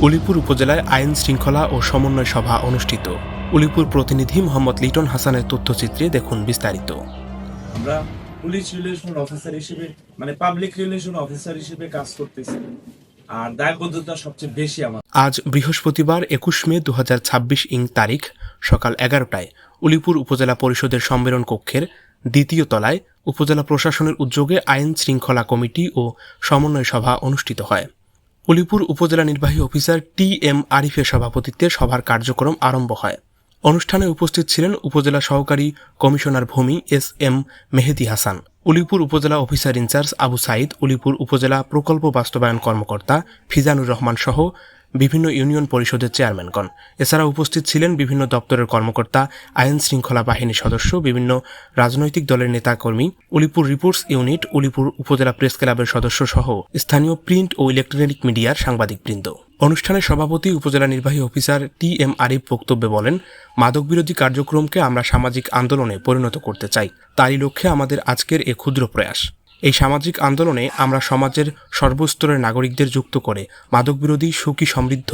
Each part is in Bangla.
উলিপুর উপজেলায় আইন শৃঙ্খলা ও সমন্বয় সভা অনুষ্ঠিত। উলিপুর প্রতিনিধি মোহাম্মদ লিটন হাসানের তথ্যচিত্রে দেখুন বিস্তারিত। আমরা পুলিশ রিলেশন অফিসার হিসেবে পাবলিক রিলেশন অফিসার হিসেবে কাজ করতেছি, আর দায়বদ্ধতা সবচেয়ে বেশি আমার। আজ বৃহস্পতিবার ২১ মে ২০২৬ তারিখ সকাল ১১টায় উলিপুর উপজেলা পরিষদের সম্মেলন কক্ষের দ্বিতীয় তলায় উপজেলা প্রশাসনের উদ্যোগে আইন শৃঙ্খলা কমিটি ও সমন্বয় সভা অনুষ্ঠিত হয়। উলিপুর উপজেলা নির্বাহী অফিসার টি.এম. আরিফের সভাপতিত্বে সভার কার্যক্রম আরম্ভ হয়। অনুষ্ঠানে উপস্থিত ছিলেন উপজেলা সহকারী কমিশনার ভূমি এস.এম. মেহেদী হাসান, উলিপুর উপজেলা অফিসার ইনচার্জ আবু সাইদ, উলিপুর উপজেলা প্রকল্প বাস্তবায়ন কর্মকর্তা ফিজানুর রহমান সহ বিভিন্ন ইউনিয়ন পরিষদের চেয়ারম্যানগণ। এছাড়া উপস্থিত ছিলেন বিভিন্ন দপ্তরের কর্মকর্তা, আইন শৃঙ্খলা বাহিনীর সদস্য, বিভিন্ন রাজনৈতিক দলের নেতাকর্মী, উলিপুর রিপোর্টস ইউনিট, উলিপুর উপজেলা প্রেস ক্লাবের সদস্য সহ স্থানীয় প্রিন্ট ও ইলেকট্রনিক মিডিয়ার সাংবাদিকবৃন্দ। অনুষ্ঠানের সভাপতি উপজেলা নির্বাহী অফিসার টি.এম. আরিফ বক্তব্যে বলেন, মাদকবিরোধী কার্যক্রমকে আমরা সামাজিক আন্দোলনে পরিণত করতে চাই। তারই লক্ষ্যে আমাদের আজকের এ ক্ষুদ্র প্রয়াস। এই সামাজিক আন্দোলনে আমরা সমাজের সর্বস্তরের নাগরিকদের যুক্ত করে মাদকবিরোধী সুখী সমৃদ্ধ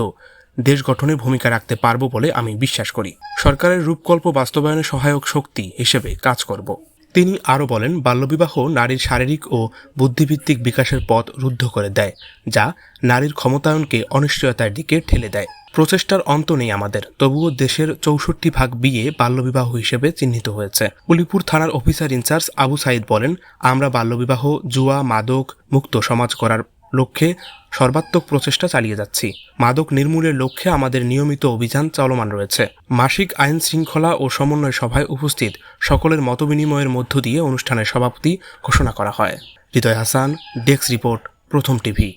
দেশ গঠনে ভূমিকা রাখতে পারব বলে আমি বিশ্বাস করি। সরকারের রূপকল্প বাস্তবায়নে সহায়ক শক্তি হিসেবে কাজ করব। তিনি আরও বলেন, বাল্যবিবাহ নারীর শারীরিক ও বুদ্ধিভিত্তিক বিকাশের পথ রুদ্ধ করে দেয়, যা নারীর ক্ষমতায়নকে অনিশ্চয়তার দিকে ঠেলে দেয়। প্রচেষ্টার অন্ত নেই আমাদের, তবুও দেশের ৬৪% বিয়ে বাল্যবিবাহ হিসেবে চিহ্নিত হয়েছে। উলিপুর থানার অফিসার ইনচার্জ আবু সাইদ বলেন, আমরা বাল্যবিবাহ, জুয়া, মাদক মুক্ত সমাজ করার লক্ষ্যে সর্বাত্মক প্রচেষ্টা চালিয়ে যাচ্ছি। মাদক নির্মূলের লক্ষ্যে আমাদের নিয়মিত অভিযান চলমান রয়েছে। মাসিক আইন শৃঙ্খলা ও সমন্বয় সভায় উপস্থিত সকলের মতবিনিময়ের মধ্য দিয়ে অনুষ্ঠানের সভাপতি ঘোষণা করা হয়। হৃদয় হাসান, ডেস্ক রিপোর্ট, প্রথম টিভি।